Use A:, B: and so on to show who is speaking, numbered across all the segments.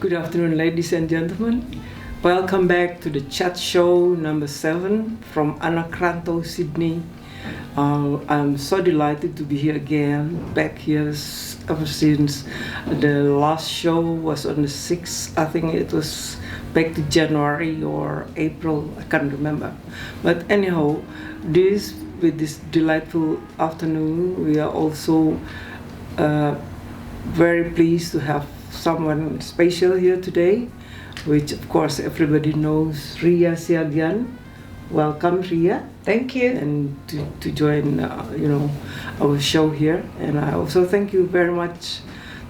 A: Good afternoon, ladies and gentlemen. Welcome back to the chat show number 7 from Anak, Rantau, Sydney. I'm so delighted to be here again, back here ever since the last show was on the 6th. I think it was back to January or April, I can't remember. But anyhow, with this delightful afternoon, we are also very pleased to have someone special here today, which of course everybody knows, Ria Siagian. Welcome, Ria.
B: Thank you.
A: And to join, our show here. And I also thank you very much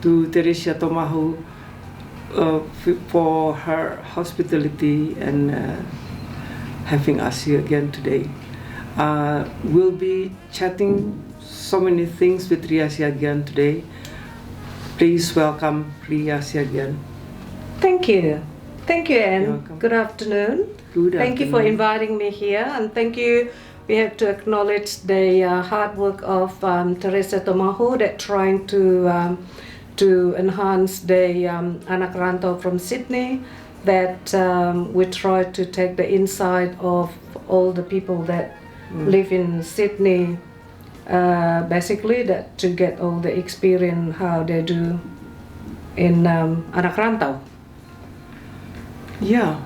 A: to Theresia Tomahu for her hospitality and having us here again today. We'll be chatting so many things with Ria Siagian today. Please welcome Ria Siagian.
B: Thank you. Thank you, Anne. Good afternoon. Thank you for inviting me here, and thank you. We have to acknowledge the hard work of Theresia Tomahu that trying to enhance the Anak Rantau from Sydney. That we try to take the insight of all the people that live in Sydney. Basically, that to get all the experience how they do in Anak Rantau.
A: Yeah.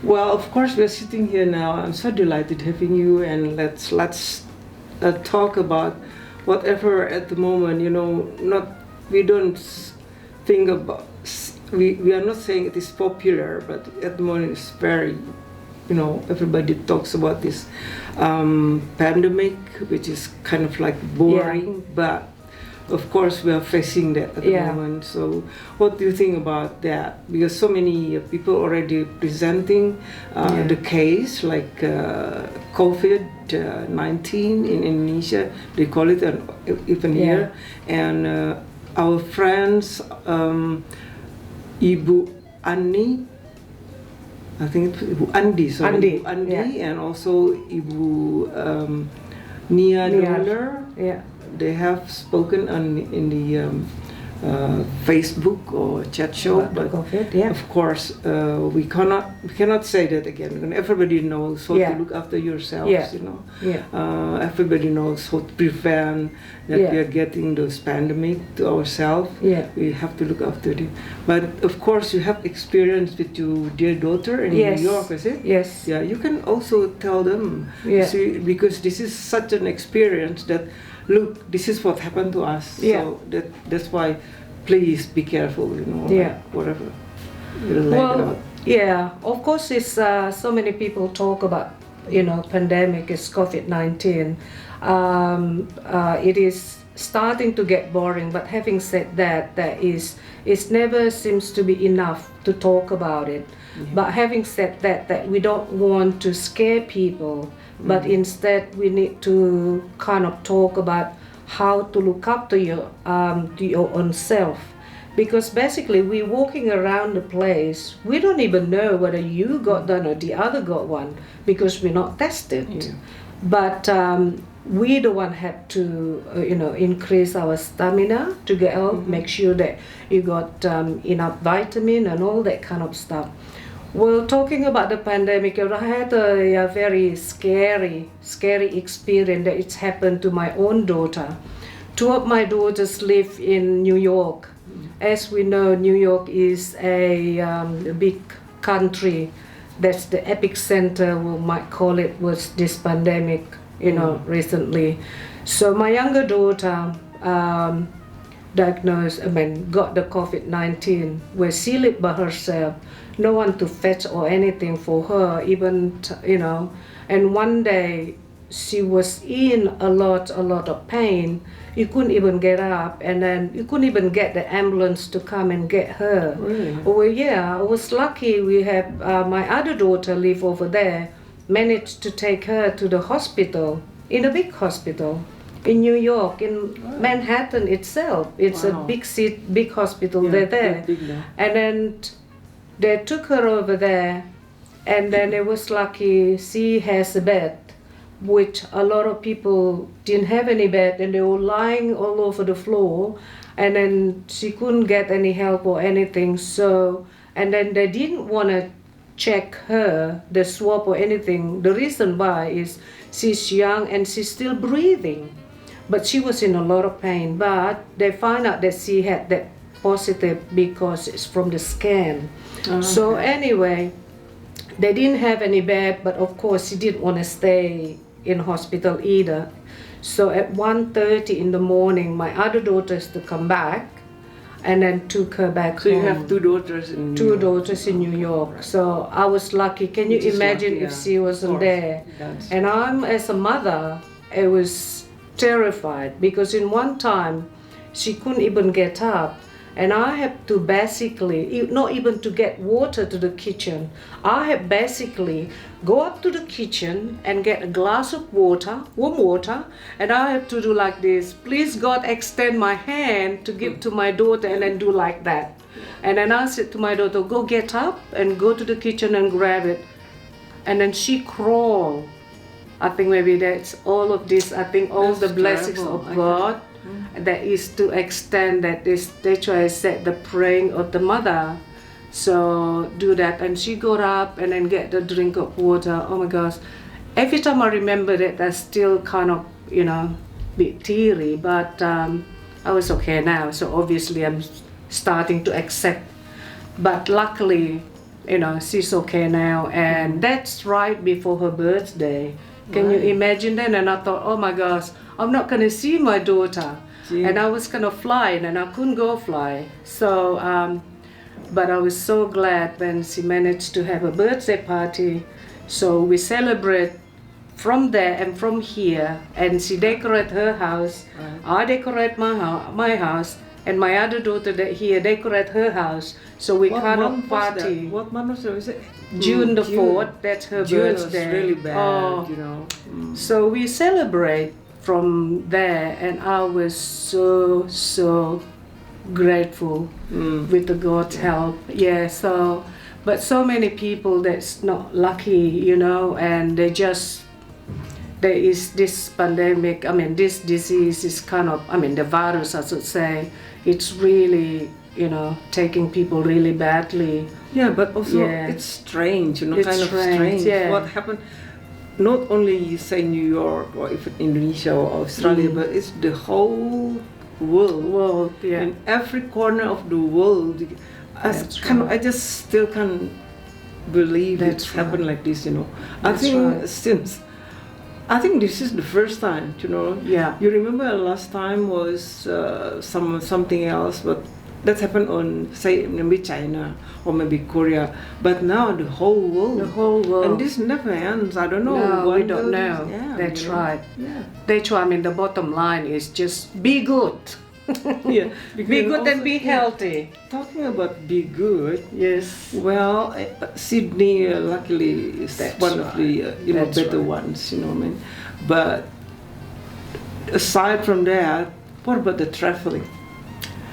A: Well, of course, we're sitting here now. I'm so delighted having you, and let's talk about whatever at the moment. We don't think about. We are not saying it is popular, but at the moment it's very. Everybody talks about this pandemic, which is kind of like boring, but of course we are facing that at the moment. So what do you think about that? Because so many people already presenting the case, like COVID-19 in Indonesia, they call it, and even here. And our friends, Ibu Ani, I think it's Ibu Andi, sorry. Andi, and also Ibu Nia Doller. Yeah. They have spoken in the Facebook or chat show, but of course we cannot say that again. Everybody knows how to look after yourselves. Everybody knows how to prevent that we are getting those pandemic to ourselves. We have to look after it. But of course you have experience with your dear daughter in New York, is it?
B: Yes.
A: Yeah, you can also tell them. See, because this is such an experience that. Look, this is what happened to us. So that's why, please be careful. Whatever.
B: Of course, it's so many people talk about pandemic is COVID-19. It is starting to get boring. But having said that, it never seems to be enough to talk about it. But having said that we don't want to scare people. But instead, we need to kind of talk about how to look after your own self, because basically we're walking around the place. We don't even know whether you got done or the other got one because we're not tested. But we the one have to increase our stamina to get out, make sure that you got enough vitamin and all that kind of stuff. Well, talking about the pandemic, I had a very scary experience that it's happened to my own daughter. 2 of my daughters live in New York. As we know, New York is a big country. That's the epicenter, we might call it, was this pandemic, recently. So my younger daughter got the COVID-19, where she lived by herself. No one to fetch or anything for her, even, and one day she was in a lot of pain. You couldn't even get up, and then you couldn't even get the ambulance to come and get her.
A: Really?
B: Oh yeah, I was lucky. We have my other daughter live over there, managed to take her to the hospital, in a big hospital in New York, in Manhattan itself. It's a big hospital. They're there, and then they took her over there, and then it was lucky she has a bed. which a lot of people didn't have any bed and they were lying all over the floor, and then she couldn't get any help or anything. So, and then they didn't want to check her, the swab or anything. The reason why is she's young and she's still breathing, but she was in a lot of pain. But they find out that she had that positive because it's from the scan.
A: Okay.
B: So anyway, they didn't have any bed, but of course she didn't want to stay in hospital either. So at 1:30 in the morning, my other daughters to come back, and then took her back
A: So
B: home.
A: you have two daughters in New
B: Two
A: York.
B: daughters in New York. So I was lucky. Can you
A: Which is
B: imagine
A: lucky,
B: if
A: yeah.
B: she
A: Of
B: wasn't
A: course.
B: there?
A: That's-
B: And I'm, as a mother, I was terrified because in one time she couldn't even get up. And I had to basically, not even to get water to the kitchen, I had basically go up to the kitchen and get a glass of water, warm water, and I have to do like this. Please God, extend my hand to give to my daughter, and then do like that. And then I said to my daughter, go get up and go to the kitchen and grab it. And then she crawled. I think maybe that's all of this. I think all
A: That's
B: the blessings
A: terrible.
B: of God that is to extend that is, that's why I said the praying of the mother. So do that, and she got up and then get the drink of water. Oh my gosh, every time I remember that, I still kind of, you know, bit teary, but I was okay now. So obviously I'm starting to accept, but luckily, you know, she's okay now, and that's right before her birthday. Can you imagine that? And I thought, oh my gosh, I'm not going to see my daughter.
A: Gee.
B: And I was going to fly, and I couldn't go fly. So, but I was so glad when she managed to have a birthday party. So we celebrate from there and from here, and she decorate her house.
A: Right.
B: I decorate my house, and my other daughter that here decorate her house. So we kind of party.
A: What month was it?
B: June the 4th, that's her
A: June was
B: birthday.
A: really bad,
B: Oh.
A: you know.
B: So we celebrate from there, and I was so grateful with the God's help. Yeah, so, but so many people that's not lucky, you know, and they just, there is this pandemic, I mean, this disease is kind of, I mean, the virus, I should say, it's really, you know, taking people really badly.
A: Yeah, but also
B: Yeah.
A: it's strange, you know,
B: It's
A: kind of strange.
B: yeah.
A: What happened? Not only you say New York or if Indonesia or Australia, but it's the whole world.
B: Yeah.
A: In every corner of the world,
B: That's
A: I just still can't believe
B: That's
A: it's happened like this, you know.
B: That's
A: I think this is the first time, you know.
B: Yeah.
A: You remember last time was something else, but that happened on, say, maybe China or maybe Korea. But now the whole world.
B: The whole world.
A: And this never ends. I don't know.
B: No, we don't
A: goes-
B: know.
A: Yeah,
B: That's
A: you know.
B: right.
A: Yeah.
B: That's why, I mean, the bottom line is just be good.
A: Yeah.
B: Be
A: Because
B: good and
A: also-
B: be
A: yeah,
B: healthy.
A: Talking about be good.
B: Yes.
A: Well, Sydney luckily is
B: That's
A: one of the
B: That's
A: better
B: right.
A: ones, you know what I mean. But aside from that, what about the traveling?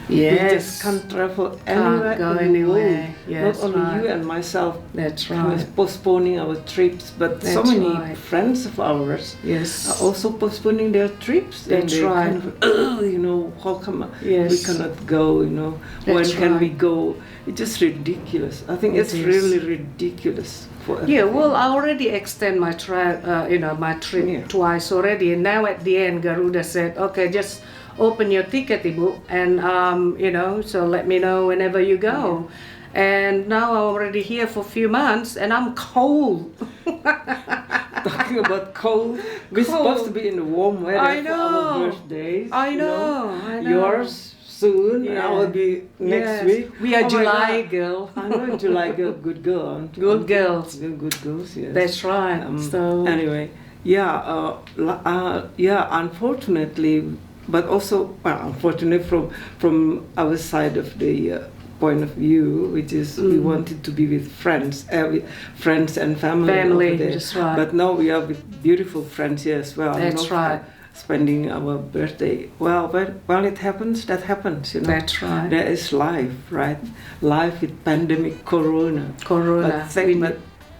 B: Yes.
A: We just can't travel anywhere
B: go
A: in the
B: anywhere.
A: world.
B: Yes,
A: Not only
B: right.
A: you and myself.
B: That's
A: We're
B: right.
A: postponing our trips, but so
B: That's
A: many
B: right.
A: friends of ours
B: Yes.
A: are also postponing their trips. And
B: That's
A: they
B: right.
A: kind of, "Ugh," you know, how come
B: Yes.
A: we cannot go? You know, when
B: That's
A: can we
B: right.
A: go? It's just ridiculous. I think
B: It
A: it's
B: is.
A: really ridiculous. For
B: Yeah,
A: everything.
B: well, I already extend my my trip
A: Yeah.
B: twice already. And now at the end, Garuda said, "Okay, just open your ticket, Ibu, and you know, so let me know whenever you go." And now I'm already here for a few months, and I'm cold.
A: Talking about cold, we're supposed to be in the warm weather
B: I
A: for our
B: know.
A: birthdays.
B: I
A: you
B: know.
A: Yours soon, and
B: Yeah.
A: I will be next
B: Yes.
A: week.
B: We are
A: Oh my
B: July
A: God.
B: girl.
A: I know July girl, good girl.
B: Good girls.
A: Good girls, yes.
B: That's right. So
A: Anyway, unfortunately, but also, well, unfortunately from our side of the point of view, which is we wanted to be with friends, with friends and family.
B: Family,
A: over there.
B: that's right.
A: But now we are with beautiful friends here as well.
B: That's
A: you know,
B: right.
A: Spending our birthday. Well, it happens. That happens. You know.
B: That's right.
A: There is life, right? Life with pandemic, Corona.
B: Corona.
A: But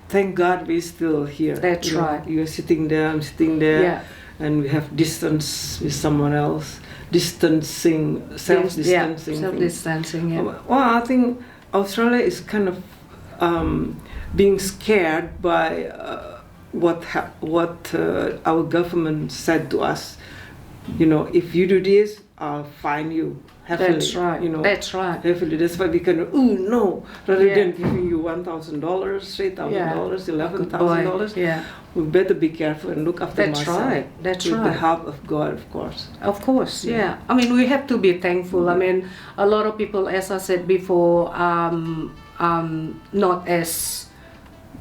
A: thank God we're still here.
B: That's right.
A: You're sitting there, I'm sitting there,
B: Yeah.
A: and we have distance with someone else, distancing, self-distancing.
B: Yeah, self-distancing, yeah.
A: Well, I think Australia is kind of being scared by what our government said to us. You know, if you do this, I'll fine you. Heavily,
B: That's right.
A: You know,
B: that's right.
A: Heavily. That's why we can. Oh no! Rather
B: Yeah.
A: than giving you $1,000, $3,000, $11,000,
B: Yeah.
A: we better be careful and look after
B: That's
A: myself.
B: right. That's
A: with
B: right.
A: the help of God, of course.
B: Of course, yeah. I mean, we have to be thankful. I mean, a lot of people, as I said before, not as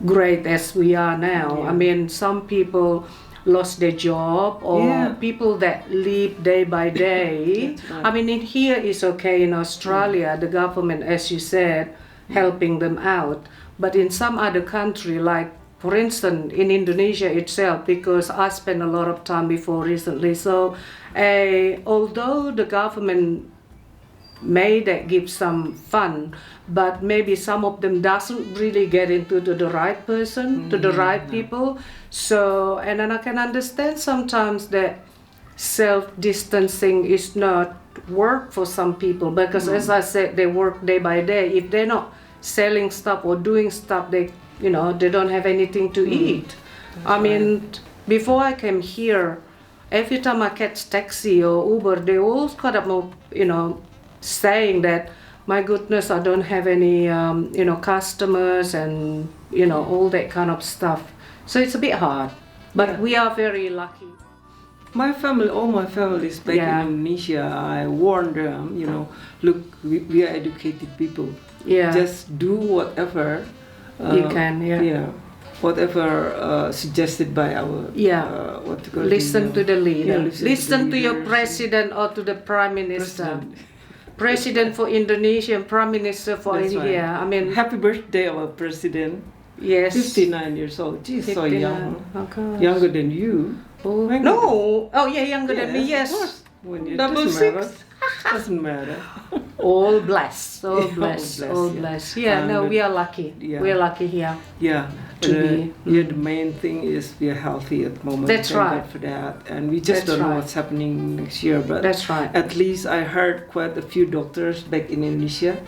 B: great as we are now.
A: Yeah.
B: I mean, some people lost their job, or
A: Yeah.
B: people that live day by day.
A: That's right.
B: I mean, in here is okay. In Australia, the government, as you said, helping them out. But in some other country, like for instance in Indonesia itself, because I spent a lot of time before recently. So, although the government may that give some fund, but maybe some of them doesn't really get into to the right person, to the right people. So, and then I can understand sometimes that self-distancing is not work for some people, because as I said, they work day by day. If they're not selling stuff or doing stuff, they don't have anything to eat. I mean, before I came here, every time I catch taxi or Uber, they all kind of, saying that, my goodness, I don't have any, customers and, all that kind of stuff. So it's a bit hard, but we are very lucky.
A: All my family is back in Indonesia. I warned them, look, we are educated people.
B: Yeah.
A: Just do whatever
B: you can,
A: whatever suggested by our
B: listen to the leader. Listen to your
A: leaders.
B: President or to the Prime Minister. President for Indonesia and Prime Minister for
A: That's
B: India.
A: right.
B: I mean,
A: happy birthday, our president.
B: Yes.
A: 59 years old. Geez, so
B: 59.
A: young.
B: Oh, gosh.
A: Younger than you.
B: Oh,
A: My
B: no. Oh, yeah, younger than me.
A: Of
B: Yes.
A: course. When it
B: Double
A: doesn't
B: six.
A: matter. Doesn't matter.
B: All blessed.
A: Yeah,
B: All blessed. All blessed. Yeah, no, we are lucky.
A: Yeah.
B: We are lucky here.
A: Yeah.
B: To be.
A: Yeah, the main thing is we are healthy at the moment.
B: That's
A: Thank
B: right.
A: God for that. And we just
B: That's
A: don't know
B: right.
A: what's happening next year. But
B: That's right.
A: at least I heard quite a few doctors back in Indonesia,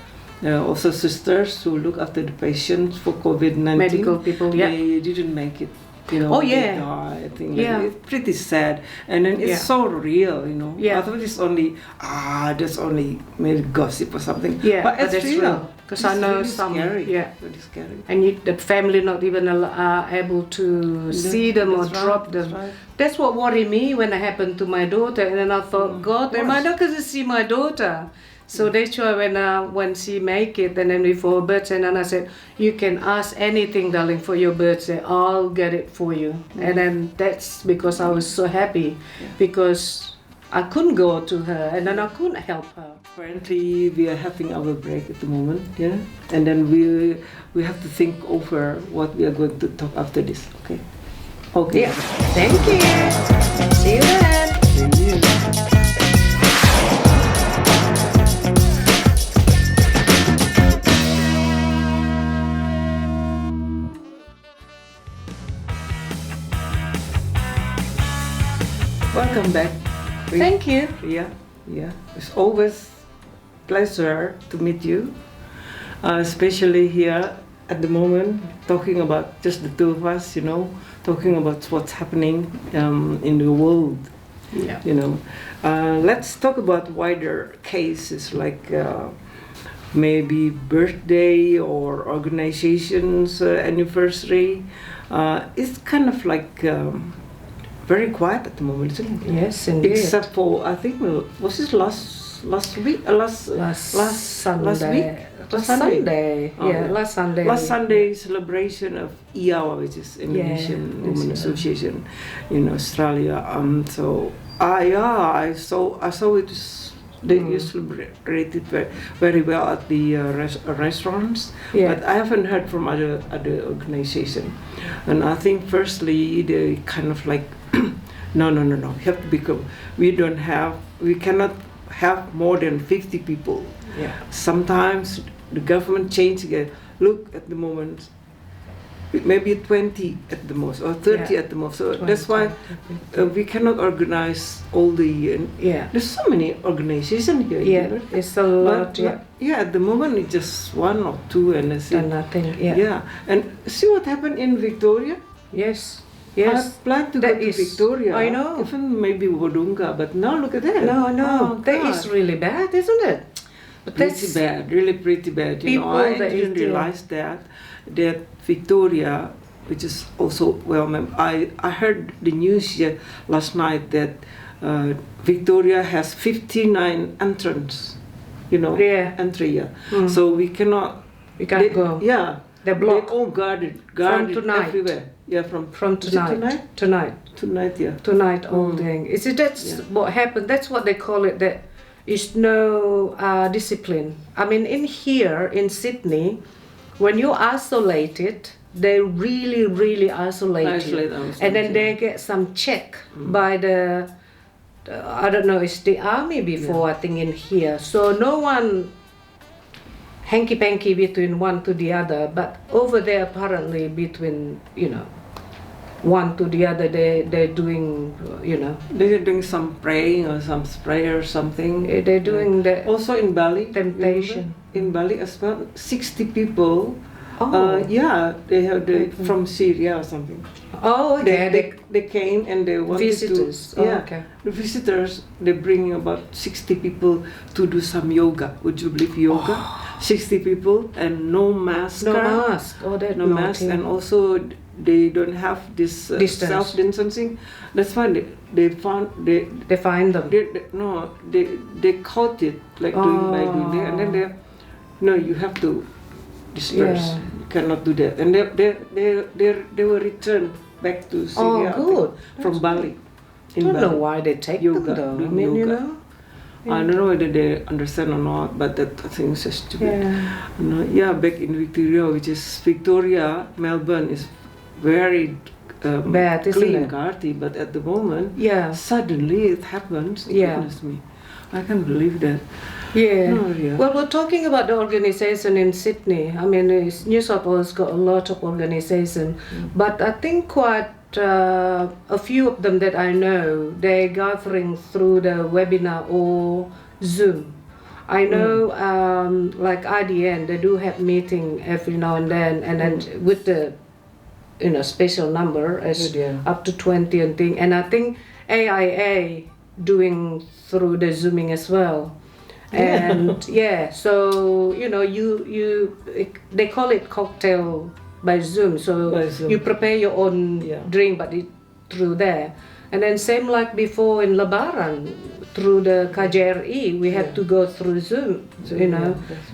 A: also sisters who look after the patients for COVID-19.
B: Medical people, yeah.
A: They didn't make it.
B: Oh,
A: they
B: yeah.
A: died. I think
B: Yeah.
A: it's pretty sad. And then it's so real,
B: Yeah.
A: I thought it's only, that's only maybe gossip or something.
B: Yeah,
A: but it's
B: that's
A: real.
B: Because
A: It's
B: I know
A: really
B: some,
A: scary.
B: yeah.
A: Really scary.
B: And the family not even able to see them or
A: That's right,
B: drop them.
A: that's right.
B: That's what worried me when it happened to my daughter. And then I thought, God, am I not going to see my daughter? So that's why when she make it, and then before birthday, and then I said, you can ask anything, darling, for your birthday. I'll get it for you. And then that's because I was so happy, because I couldn't go to her, and then I couldn't help her.
A: Currently, we are having our break at the moment, and then we have to think over what we are going to talk after this. Okay. Okay.
B: Yeah. Thank you. See you then.
A: Thank you. Welcome back.
B: Thank you.
A: Yeah. It's always pleasure to meet you, especially here at the moment, talking about just the two of us, talking about what's happening in the world.
B: Yeah.
A: Let's talk about wider cases like maybe birthday or organization's anniversary. It's kind of like very quiet at the moment, isn't it?
B: Yes, indeed.
A: Except for, I think, was this last week? Last
B: Sunday.
A: Last week?
B: Last Sunday.
A: Oh,
B: yeah, last Sunday.
A: Last Sunday celebration of IAWA, which is Indonesian Women Association in Australia. I saw it. They celebrated very well at the restaurants, but I haven't heard from other organization. And I think firstly they kind of like, no. You have to be careful. We cannot have more than 50 people. Yeah. Sometimes the government change again. Look at the moment, maybe 20 at the most, or 30 at the most. So
B: 20,
A: that's why we cannot organize all the. There's so many organizations here.
B: Yeah, it's a lot.
A: But, at the moment it's just one or two, and that's it.
B: And nothing. Yeah.
A: Yeah, and see what happened in Victoria.
B: Yes.
A: I plan to go to Victoria.
B: I know.
A: Even maybe Wodonga, but now look at that.
B: No,
A: Oh,
B: that is really bad, isn't it?
A: Pretty bad, really pretty bad. You know, I didn't realize that Victoria, which is also I heard the news last night that Victoria has 59 entrants. You know, entry. So we cannot.
B: We can't go.
A: Yeah,
B: they're blocked.
A: They all guarded
B: from tonight.
A: Everywhere. Yeah, from
B: tonight.
A: Tonight, yeah.
B: Tonight all day. Is it that's what happened? That's what they call it. That is no discipline. I mean, in here in Sydney, when you're isolated, they really isolate you, and then they get some check by the. I don't know. It's the army before I think in here. So no one hanky-panky between one to the other, but over there apparently between, one to the other, they're doing,
A: They're doing some praying or some prayer or something.
B: They're doing that.
A: Also in Bali.
B: Temptation.
A: In Bali as well, 60 people.
B: Oh.
A: They have from Syria or something.
B: Oh, okay.
A: They came and they wanted
B: visitors.
A: to.
B: Okay.
A: The visitors, they bring about 60 people to do some yoga. Would you believe yoga? 60 people and no mask.
B: No mask. Oh, that
A: no mask, and also they don't have this self-distancing. That's why they find them. They caught it by doing that, and then you have to disperse. You cannot do that, and they were returned back to Syria.
B: Oh, good.
A: From Bali.
B: I don't know why they take yoga, them though. I mean,
A: yoga. I don't know whether they understand or not, but that thing is just stupid. Back in Victoria, which is Victoria, Melbourne is very
B: bad,
A: clean, Carty, but at the moment, suddenly it happens. Goodness me, I can't believe that. Well, we're talking about the organization in Sydney. I mean, New South Wales got a lot of organization, but I think quite a few of them that I know, they're gathering through the webinar or Zoom. I know, like IDN, they do have meeting every now and then with the special number as up to 20 and thing. And I think AIA doing through the Zooming as well. And so they call it cocktail by Zoom. So you prepare your own drink, but through there. And then same like before in Lebaran, through the KJRI, we had to go through Zoom,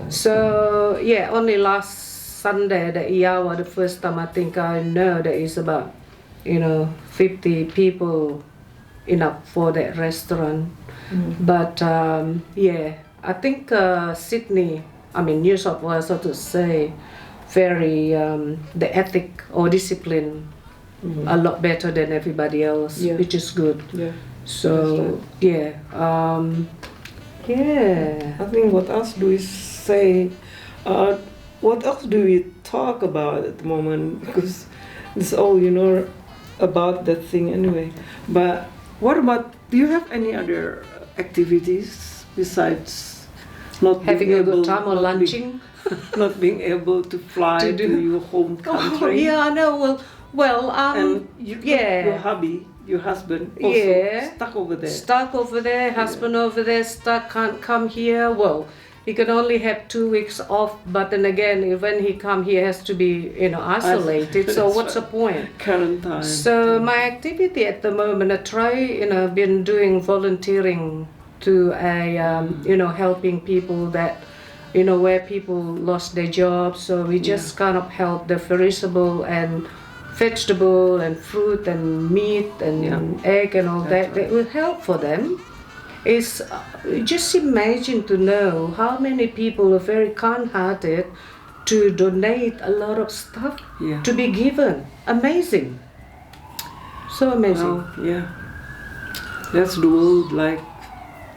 A: So only last Sunday, the Iawa, the first time I think I know there is about, 50 people enough for that restaurant. But I think Sydney, New South Wales, so to say, very the ethic or discipline a lot better than everybody else, which is good. So I think what else do we say? What else do we talk about at the moment? Because it's all about that thing anyway. But what about? Do you have any other activities besides not
B: having a good time or lunching?
A: Not being able to fly to your home country.
B: I know.
A: And your hubby, your husband, also stuck over there.
B: Stuck over there, husband over there, stuck, can't come here. Well, he can only have 2 weeks off, but then again, when he come, he has to be, isolated. So what's the point?
A: Quarantine.
B: So my activity at the moment, I try, been doing volunteering to helping people that, where people lost their jobs. So we just kind of help the perishable and vegetable and fruit and meat and egg and all that will help for them. Is just imagine to know how many people are very kind-hearted to donate a lot of stuff to be given. Amazing. So amazing.
A: That's the world like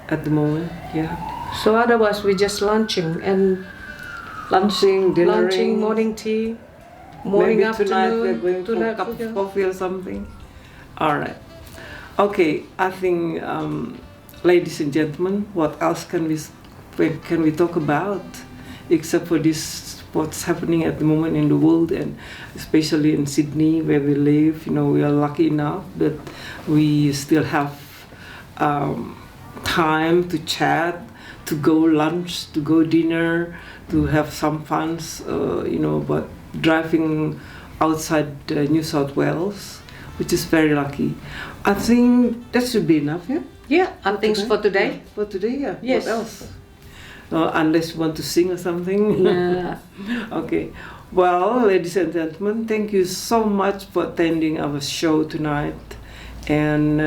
A: at the moment.
B: So otherwise we're just lunching, dinnering. Lunching, morning tea. morning,
A: maybe tonight
B: afternoon,
A: we're going for a cup of coffee or something. All right. Okay, I think, ladies and gentlemen, what else can we talk about except for this, what's happening at the moment in the world, and especially in Sydney where we live. You know, we are lucky enough that we still have time to chat, to go lunch, to go dinner, to have some fun, you know, but driving outside New South Wales, which is very lucky. I think that should be enough, yeah?
B: Yeah, and things for today.
A: Yeah, for today, yeah.
B: Yes.
A: What else? Unless you want to sing or something.
B: Yeah.
A: Okay. Well, ladies and gentlemen, thank you so much for attending our show tonight, and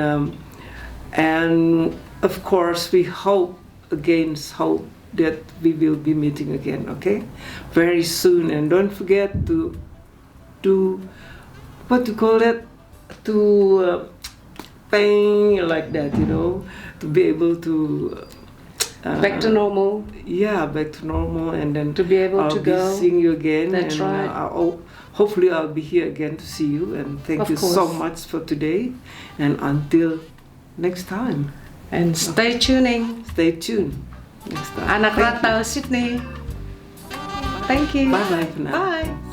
A: of course we hope that we will be meeting again. Okay, very soon, and don't forget to do what you call it, to paint like that, you know, to be able to.
B: Back to normal.
A: Yeah, back to normal, and then
B: to be able to go.
A: I'll be seeing you again.
B: That's
A: and,
B: right.
A: Hopefully, I'll be here again to see you. And thank you so much for today. And until next time.
B: And stay tuning.
A: Stay tuned. Next time.
B: Anak Rantau Sydney. Thank you.
A: Bye bye for now.
B: Bye.